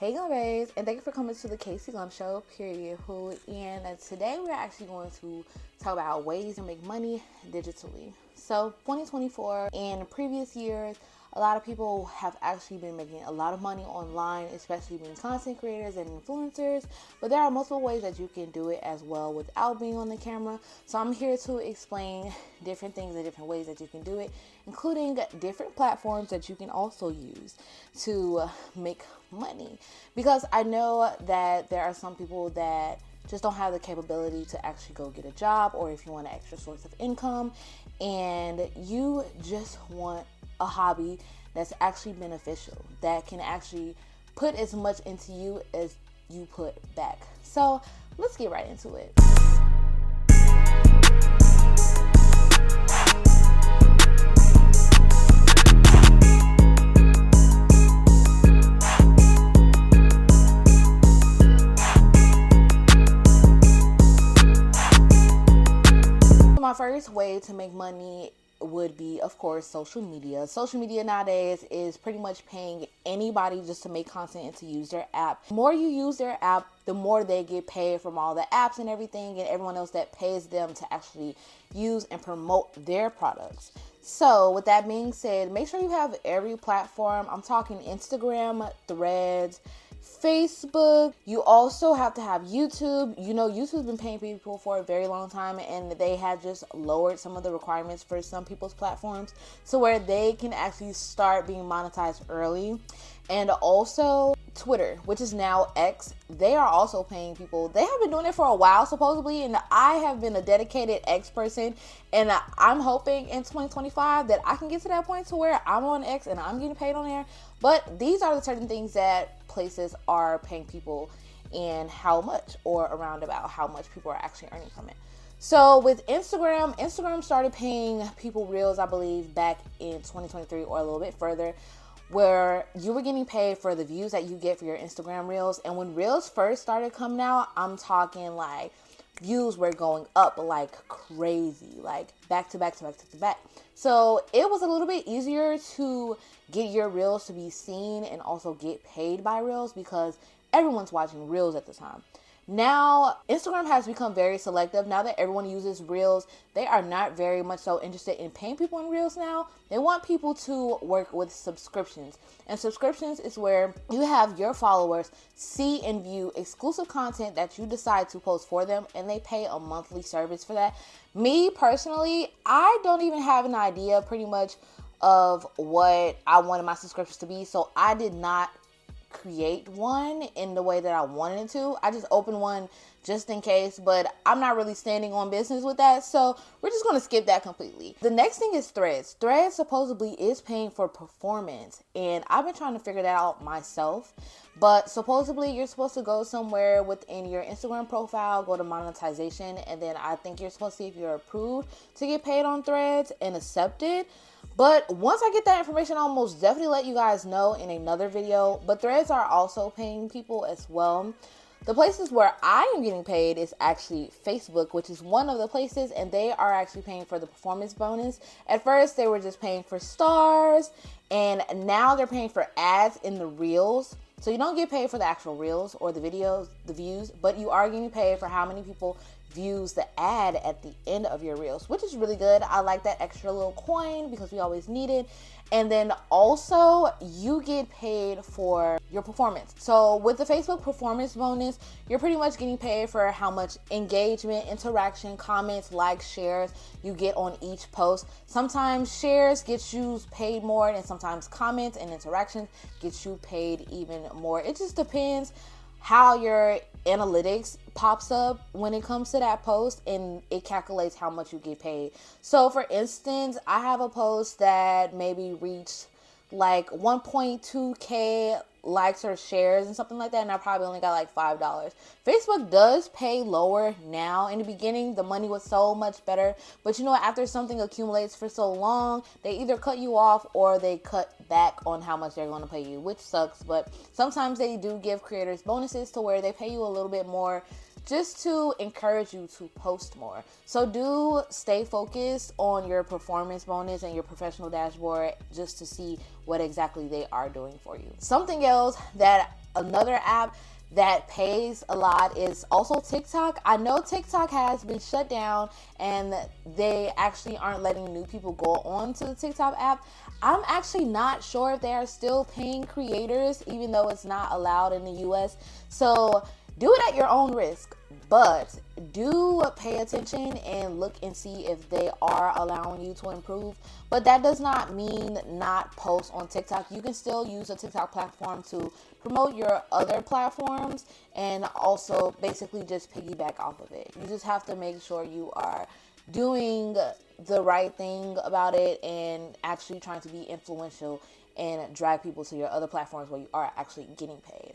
Hey guys, and thank you for coming to the Casey Glam Show, period. And today we're actually going to talk about ways to make money digitally. So 2024 and previous years, a lot of people have actually been making a lot of money online, especially being content creators and influencers. But there are multiple ways that you can do it as well without being on the camera. So I'm here to explain different things and different ways that you can do it, including different platforms that you can also use to make money. Because I know that there are some people that just don't have the capability to actually go get a job, or if you want an extra source of income and you just want a hobby that's actually beneficial, that can actually put as much into you as you put back. So let's get right into it. My first way to make money would be, of course, social media. Social media nowadays is pretty much paying anybody just to make content and to use their app. The more you use their app, the more they get paid from all the apps and everything and everyone else that pays them to actually use and promote their products. So with that being said, make sure you have every platform. I'm talking Instagram, Threads, Facebook. You also have to have YouTube. You know, YouTube's been paying people for a very long time, and they have just lowered some of the requirements for some people's platforms so where they can actually start being monetized early. And also Twitter, which is now X, they are also paying people. They have been doing it for a while supposedly, and I have been a dedicated X person, and I'm hoping in 2025 that I can get to that point to where I'm on X and I'm getting paid on there. But these are the certain things that places are paying people and how much, or around about how much people are actually earning from it. So with Instagram started paying people reels, I believe, back in 2023 or a little bit further, where you were getting paid for the views that you get for your Instagram reels. And when reels first started coming out, I'm talking like views were going up like crazy, like back to back to back to back. So it was a little bit easier to get your reels to be seen and also get paid by reels because everyone's watching reels at the time. Now, Instagram has become very selective. Now that everyone uses reels, they are not very much so interested in paying people in reels now. They want people to work with subscriptions. And subscriptions is where you have your followers see and view exclusive content that you decide to post for them, and they pay a monthly service for that. Me personally, I don't even have an idea pretty much of what I wanted my subscriptions to be, so I did not create one in the way that I wanted to. I just opened one just in case, but I'm not really standing on business with that, so we're just going to skip that completely. The next thing is Threads. Threads supposedly is paying for performance, and I've been trying to figure that out myself, but supposedly you're supposed to go somewhere within your Instagram profile, go to monetization, and then I think you're supposed to see if you're approved to get paid on Threads and accepted. But once I get that information, I'll most definitely let you guys know in another video. But Threads are also paying people as well. The places where I am getting paid is actually Facebook, which is one of the places, and they are actually paying for the performance bonus. At first, they were just paying for stars, and now they're paying for ads in the reels. So you don't get paid for the actual reels or the videos, the views, but you are getting paid for how many people views the ad at the end of your reels, which is really good. I like that extra little coin because we always need it. And then also you get paid for your performance. So with the Facebook performance bonus, you're pretty much getting paid for how much engagement, interaction, comments, likes, shares you get on each post. Sometimes shares get you paid more, and sometimes comments and interactions get you paid even more. It just depends how your analytics pops up when it comes to that post, and it calculates how much you get paid. So for instance, I have a post that maybe reached like 1.2k likes or shares and something like that, and I probably only got like $5. Facebook does pay lower now. In the beginning, the money was so much better, but you know, after something accumulates for so long, they either cut you off or they cut back on how much they're going to pay you, which sucks. But sometimes they do give creators bonuses to where they pay you a little bit more just to encourage you to post more. So do stay focused on your performance bonus and your professional dashboard just to see what exactly they are doing for you. Something else that Another app that pays a lot is also TikTok. I know TikTok has been shut down and they actually aren't letting new people go on to the TikTok app. I'm actually not sure if they are still paying creators, even though it's not allowed in the US. So do it at your own risk, but do pay attention and look and see if they are allowing you to improve. But that does not mean not post on TikTok. You can still use the TikTok platform to promote your other platforms and also basically just piggyback off of it. You just have to make sure you are doing the right thing about it and actually trying to be influential and drag people to your other platforms where you are actually getting paid.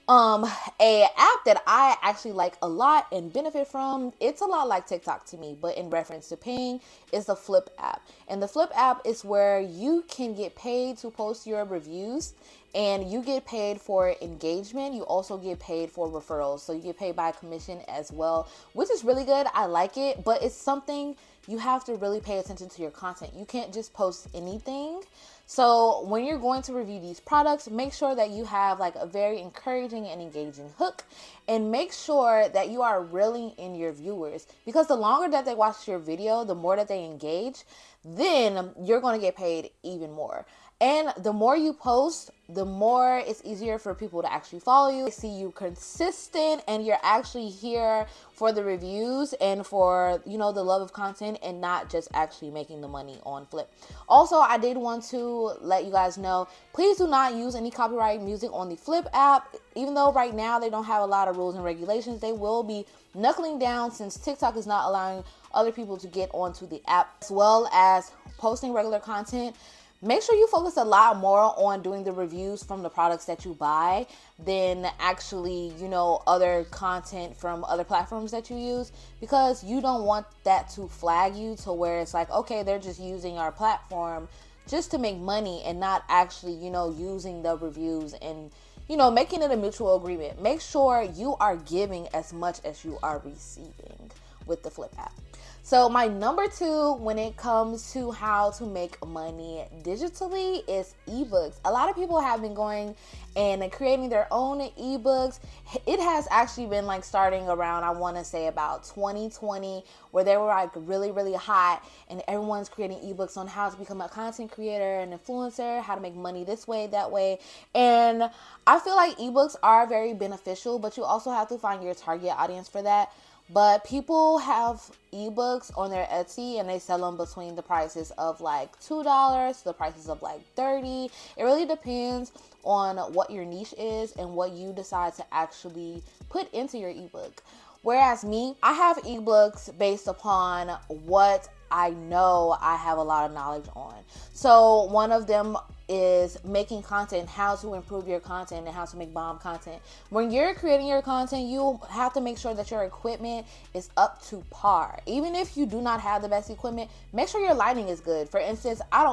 A app that I actually like a lot and benefit from, it's a lot like TikTok to me, but in reference to paying, is the Flip app. And the Flip app is where you can get paid to post your reviews, and you get paid for engagement. You also get paid for referrals. So you get paid by commission as well, which is really good. I like it, but it's something you have to really pay attention to your content. You can't just post anything. So when you're going to review these products, make sure that you have like a very encouraging and engaging hook, and make sure that you are reeling in your viewers, because the longer that they watch your video, the more that they engage, then you're going to get paid even more. And the more you post, the more it's easier for people to actually follow you, see you consistent, and you're actually here for the reviews and for, you know, the love of content and not just actually making the money on Flip. Also, I did want to let you guys know, please do not use any copyright music on the Flip app. Even though right now they don't have a lot of rules and regulations, they will be knuckling down since TikTok is not allowing other people to get onto the app, as well as posting regular content. Make sure you focus a lot more on doing the reviews from the products that you buy than actually, you know, other content from other platforms that you use, because you don't want that to flag you to where it's like, okay, they're just using our platform just to make money and not actually, you know, using the reviews and, you know, making it a mutual agreement. Make sure you are giving as much as you are receiving with the Flip app. So my number 2 when it comes to how to make money digitally is ebooks. A lot of people have been going and creating their own ebooks. It has actually been like starting around, I want to say about 2020, where they were like really, really hot, and everyone's creating ebooks on how to become a content creator and influencer, how to make money this way, that way. And I feel like ebooks are very beneficial, but you also have to find your target audience for that. But people have ebooks on their Etsy and they sell them between the prices of like $2 to the prices of like $30. It really depends on what your niche is and what you decide to actually put into your ebook. Whereas me, I have ebooks based upon what I know I have a lot of knowledge on. So one of them is making content, how to improve your content and how to make bomb content. When you're creating your content, you have to make sure that your equipment is up to par. Even if you do not have the best equipment, make sure your lighting is good. For instance, I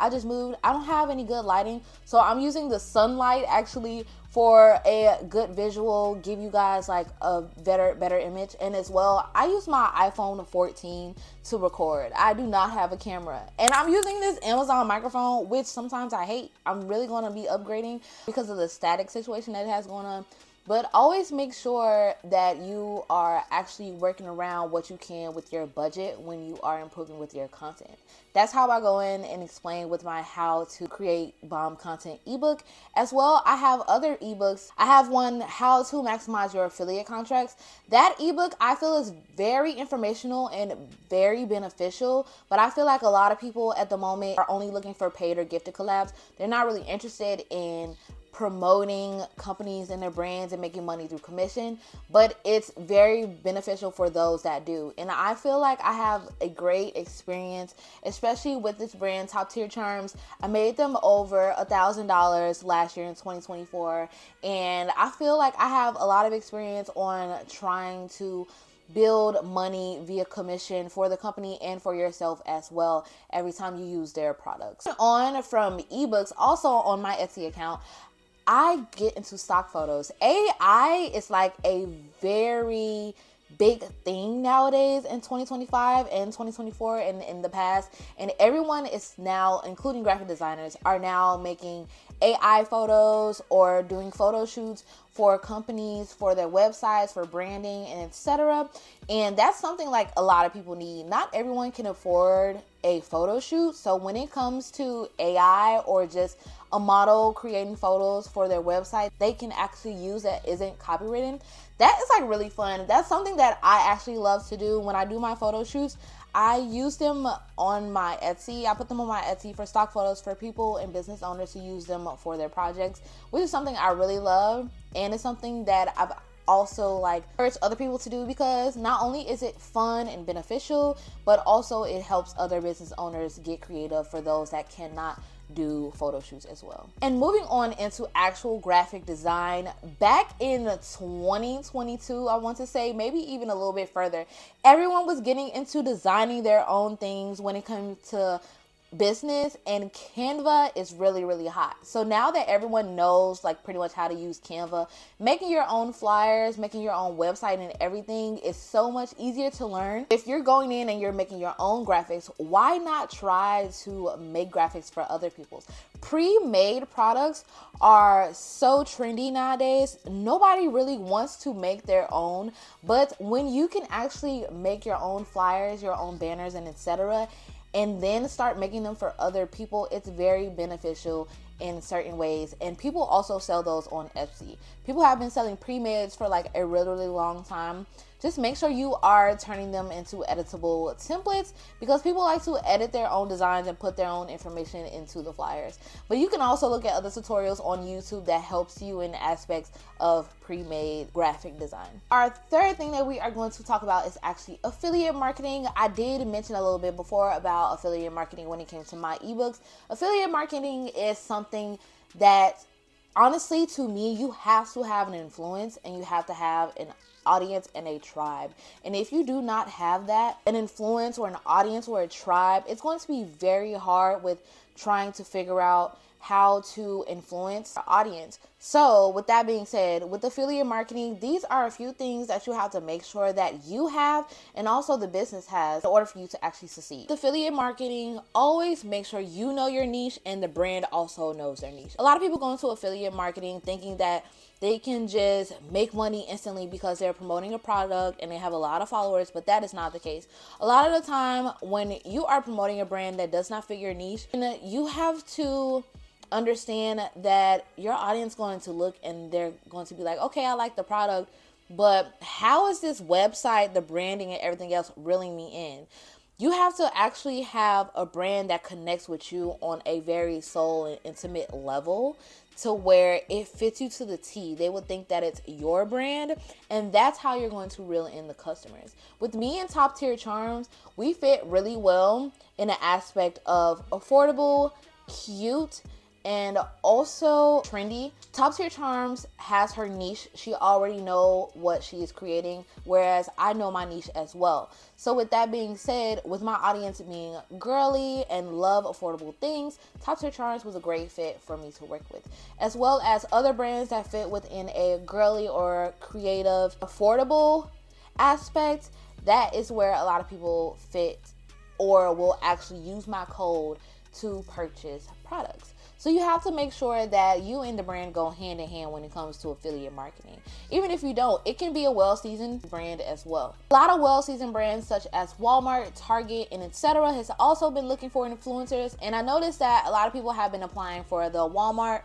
just moved. I don't have any good lighting, so I'm using the sunlight actually for a good visual, give you guys like a better image. And as well, I use my iPhone 14 to record. I do not have a camera, and I'm using this Amazon microphone, which sometimes I hate. I'm really going to be upgrading because of the static situation that it has going on. But always make sure that you are actually working around what you can with your budget when you are improving with your content. That's how I go in and explain with my how to create bomb content ebook. As well, I have other ebooks. I have one, how to maximize your affiliate contracts. That ebook I feel is very informational and very beneficial, but I feel like a lot of people at the moment are only looking for paid or gifted collabs. They're not really interested in promoting companies and their brands and making money through commission, but it's very beneficial for those that do. And I feel like I have a great experience, especially with this brand, Top Tier Charms. I made them over $1,000 last year in 2024, and I feel like I have a lot of experience on trying to build money via commission for the company and for yourself as well every time you use their products. On from ebooks, also on my Etsy account, I get into stock photos. AI is like a very big thing nowadays in 2025 and 2024 and in the past, and everyone is now, including graphic designers, are now making AI photos or doing photo shoots for companies, for their websites, for branding, and etc. And that's something like a lot of people need. Not everyone can afford a photo shoot. So when it comes to AI or just a model creating photos for their website, they can actually use that isn't copywritten. That is like really fun. That's something that I actually love to do when I do my photo shoots. I use them on my Etsy. I put them on my Etsy for stock photos for people and business owners to use them for their projects, which is something I really love. And it's something that I've also like encouraged other people to do, because not only is it fun and beneficial, but also it helps other business owners get creative for those that cannot do photo shoots as well. And moving on into actual graphic design, back in 2022, I want to say, maybe even a little bit further, everyone was getting into designing their own things when it comes to business, and Canva is really, really hot. So now that everyone knows like pretty much how to use Canva, making your own flyers, making your own website and everything is so much easier to learn. If you're going in and you're making your own graphics, why not try to make graphics for other people's? Pre-made products are so trendy nowadays. Nobody really wants to make their own, but when you can actually make your own flyers, your own banners, and etc., and then start making them for other people, it's very beneficial in certain ways. And people also sell those on Etsy. People have been selling pre-mades for like a really, really long time. Just make sure you are turning them into editable templates, because people like to edit their own designs and put their own information into the flyers. But you can also look at other tutorials on YouTube that helps you in aspects of pre-made graphic design. Our third thing that we are going to talk about is actually affiliate marketing. I did mention a little bit before about affiliate marketing when it came to my ebooks. Affiliate marketing is something that, honestly, to me, you have to have an influence and you have to have an audience and a tribe. And if you do not have that, an influence or an audience or a tribe, it's going to be very hard with trying to figure out how to influence our audience. So with that being said, with affiliate marketing, these are a few things that you have to make sure that you have and also the business has in order for you to actually succeed. With affiliate marketing, always make sure you know your niche and the brand also knows their niche. A lot of people go into affiliate marketing thinking that they can just make money instantly because they're promoting a product and they have a lot of followers, but that is not the case. A lot of the time when you are promoting a brand that does not fit your niche, you have to understand that your audience is going to look and they're going to be like, okay, I like the product, but how is this website, the branding and everything else reeling me in? You have to actually have a brand that connects with you on a very soul and intimate level to where it fits you to the T. They would think that it's your brand, and that's how you're going to reel in the customers. With me and Top Tier Charms, we fit really well in the aspect of affordable, cute, and also trendy. Top Tier Charms has her niche. She already know what she is creating, whereas I know my niche as well. So with that being said, with my audience being girly and love affordable things, Top Tier Charms was a great fit for me to work with, as well as other brands that fit within a girly or creative, affordable aspect. That is where a lot of people fit or will actually use my code to purchase products. So you have to make sure that you and the brand go hand in hand when it comes to affiliate marketing. Even if you don't, it can be a well-seasoned brand as well. A lot of well-seasoned brands such as Walmart, Target, and etc. has also been looking for influencers. And I noticed that a lot of people have been applying for the Walmart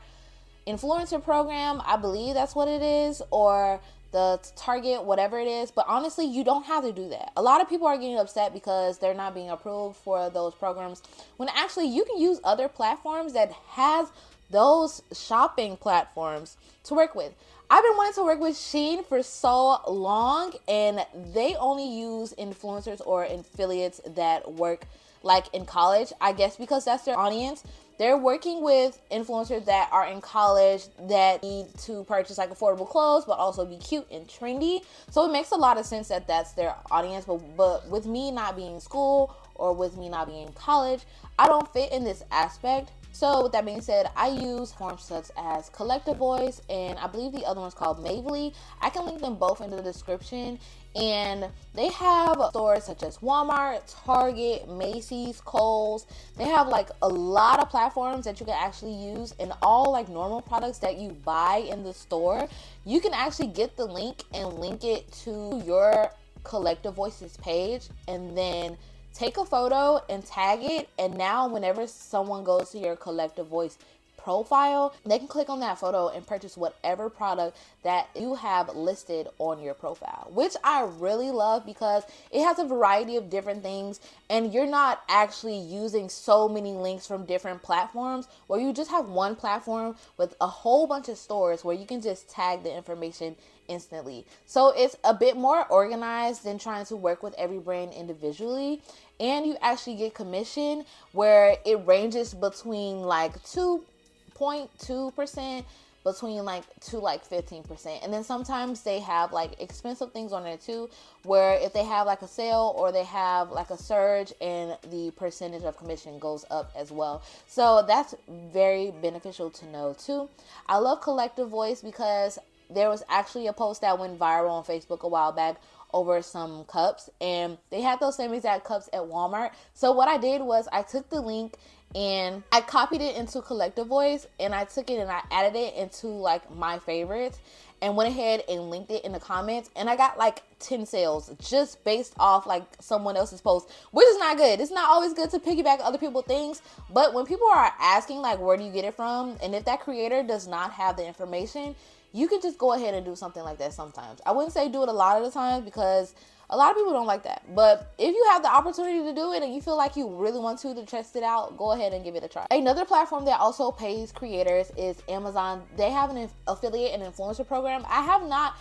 influencer program. I believe that's what it is, or the Target, whatever it is. But honestly, you don't have to do that. A lot of people are getting upset because they're not being approved for those programs, when actually you can use other platforms that has those shopping platforms to work with. I've been wanting to work with Shein for so long, and they only use influencers or affiliates that work like in college, I guess, because that's their audience. They're working with influencers that are in college that need to purchase like affordable clothes, but also be cute and trendy. So it makes a lot of sense that that's their audience. But with me not being in school or with me not being in college, I don't fit in this aspect. So with that being said, I use forms such as Collective Voice, and I believe the other one's called Mavely. I can link them both in the description. And they have stores such as Walmart, Target, Macy's, Kohl's. They have like a lot of platforms that you can actually use, and all like normal products that you buy in the store, you can actually get the link and link it to your Collective Voices page, and then take a photo and tag it. And now whenever someone goes to your Collective Voice profile, they can click on that photo and purchase whatever product that you have listed on your profile, which I really love because it has a variety of different things, and you're not actually using so many links from different platforms, where you just have one platform with a whole bunch of stores where you can just tag the information instantly. So it's a bit more organized than trying to work with every brand individually, and you actually get commission where it ranges between like 2.2% between like to like 15%. And then sometimes they have like expensive things on there too, where if they have like a sale or they have like a surge, and the percentage of commission goes up as well. So that's very beneficial to know too. I love Collective Voice because there was actually a post that went viral on Facebook a while back over some cups, and they had those same exact cups at Walmart. So what I did was I took the link and I copied it into Collective Voice, and I took it and I added it into like my favorites, and went ahead and linked it in the comments, and I got like 10 sales just based off like someone else's post, which is not good. It's not always good to piggyback other people's things, but when people are asking like where do you get it from, and if that creator does not have the information, you can just go ahead and do something like that sometimes. I wouldn't say do it a lot of the times because a lot of people don't like that. But if you have the opportunity to do it and you feel like you really want to test it out, go ahead and give it a try. Another platform that also pays creators is Amazon. They have an affiliate and influencer program. I have not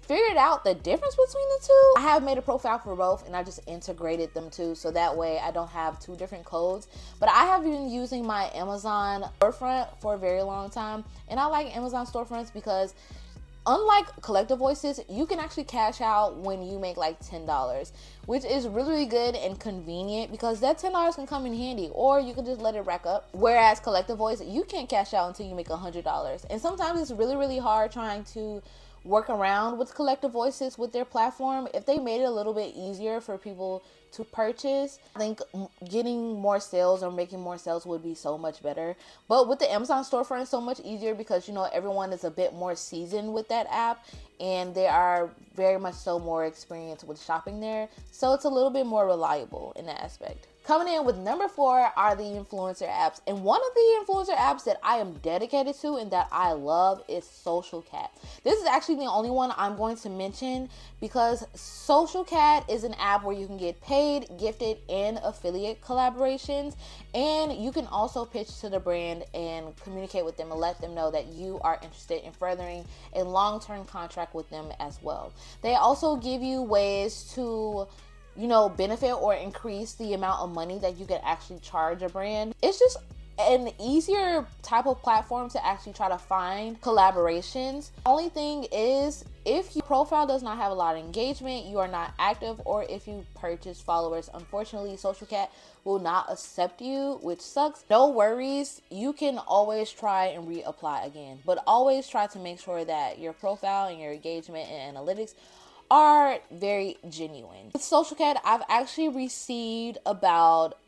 figured out the difference between the two. I have made a profile for both, and I just integrated them too, so that way I don't have two different codes. But I have been using my Amazon storefront for a very long time, and I like Amazon storefronts because unlike Collective Voices, you can actually cash out when you make like $10, which is really good and convenient because that $10 can come in handy, or you can just let it rack up. Whereas Collective Voice, you can't cash out until you make $100, and sometimes it's really hard trying to work around with Collective Voices with their platform. If they made it a little bit easier for people to purchase, I think getting more sales or making more sales would be so much better. But with the Amazon storefront, it's so much easier because, you know, everyone is a bit more seasoned with that app, and they are very much so more experienced with shopping there. So it's a little bit more reliable in that aspect. Coming in with number 4 are the influencer apps. And one of the influencer apps that I am dedicated to and that I love is Social Cat. This is actually the only one I'm going to mention because Social Cat is an app where you can get paid, gifted, and affiliate collaborations. And you can also pitch to the brand and communicate with them and let them know that you are interested in furthering a long-term contract with them as well. They also give you ways to, you know, benefit or increase the amount of money that you can actually charge a brand. It's just an easier type of platform to actually try to find collaborations. Only thing is, if your profile does not have a lot of engagement, you are not active, or if you purchase followers, unfortunately Social Cat will not accept you, which sucks. No worries, you can always try and reapply again, but always try to make sure that your profile and your engagement and analytics are very genuine. With Social Cat, I've actually received about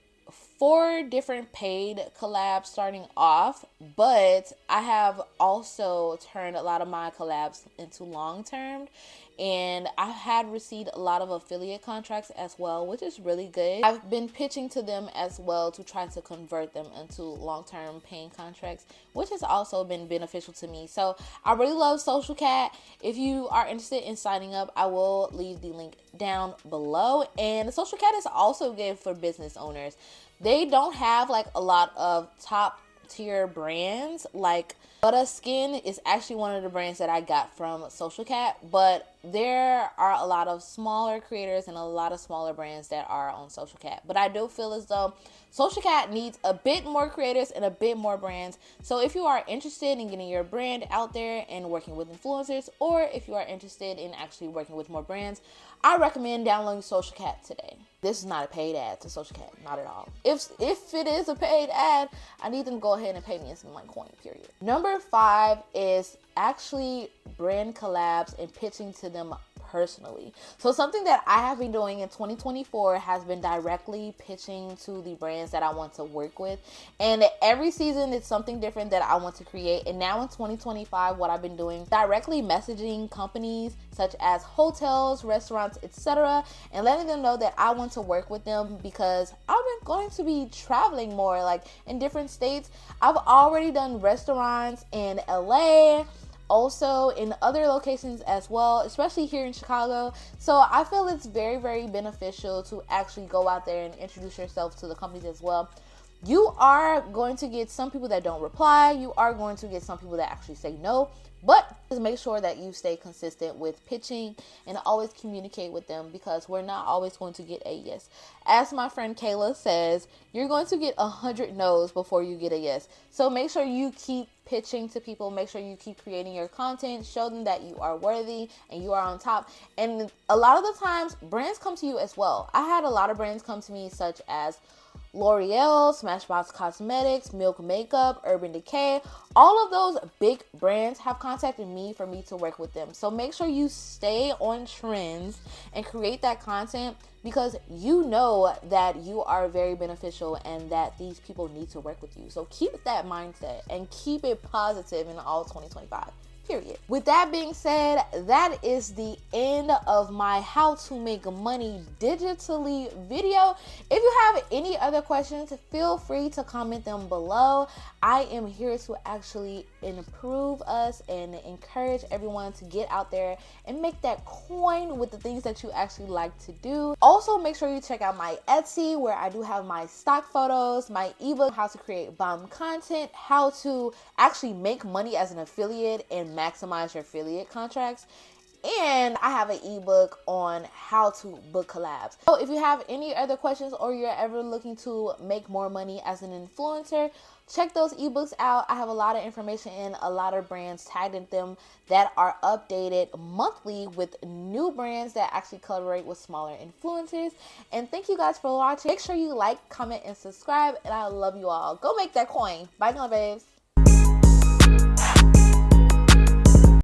4 different paid collabs starting off, but I have also turned a lot of my collabs into long-term, and I had received a lot of affiliate contracts as well, which is really good. I've been pitching to them as well to try to convert them into long-term paying contracts, which has also been beneficial to me. So I really love Social Cat. If you are interested in signing up, I will leave the link down below. And Social Cat is also good for business owners. They don't have like a lot of top tier brands like Butter Skin is actually one of the brands that I got from Social Cat, but there are a lot of smaller creators and a lot of smaller brands that are on Social Cat. But I do feel as though Social Cat needs a bit more creators and a bit more brands. So if you are interested in getting your brand out there and working with influencers, or if you are interested in actually working with more brands, I recommend downloading Social Cat today. This is not a paid ad to Social Cat, not at all. If it is a paid ad, I need them to go ahead and pay me in some like coin, period. Number 5 is actually brand collabs and pitching to them personally. So something that I have been doing in 2024 has been directly pitching to the brands that I want to work with. And every season it's something different that I want to create. And now in 2025, what I've been doing, directly messaging companies such as hotels, restaurants, etc., and letting them know that I want to work with them because I've been going to be traveling more, like in different states. I've already done restaurants in LA, also in other locations as well, especially here in Chicago. So I feel it's very, very beneficial to actually go out there and introduce yourself to the companies as well. You are going to get some people that don't reply. You are going to get some people that actually say no. But just make sure that you stay consistent with pitching and always communicate with them, because we're not always going to get a yes. As my friend Kayla says, you're going to get 100 no's before you get a yes. So make sure you keep pitching to people. Make sure you keep creating your content. Show them that you are worthy and you are on top. And a lot of the times, brands come to you as well. I had a lot of brands come to me, such as L'Oreal, Smashbox Cosmetics, Milk Makeup, Urban Decay. All of those big brands have contacted me for me to work with them. So make sure you stay on trends and create that content, because you know that you are very beneficial and that these people need to work with you. So keep that mindset and keep it positive in all 2025. Period. With that being said, that is the end of my how to make money digitally video. If you have any other questions, feel free to comment them below. I am here to actually improve us and encourage everyone to get out there and make that coin with the things that you actually like to do. Also, make sure you check out my Etsy, where I do have my stock photos, my ebook, how to create bomb content, how to actually make money as an affiliate and maximize your affiliate contracts. And I have an ebook on how to book collabs. So if you have any other questions, or you're ever looking to make more money as an influencer, check those ebooks out. I have a lot of information and a lot of brands tagged in them that are updated monthly with new brands that actually collaborate with smaller influencers. And thank you guys for watching. Make sure you like, comment, and subscribe. And I love you all. Go make that coin. Bye now, babes.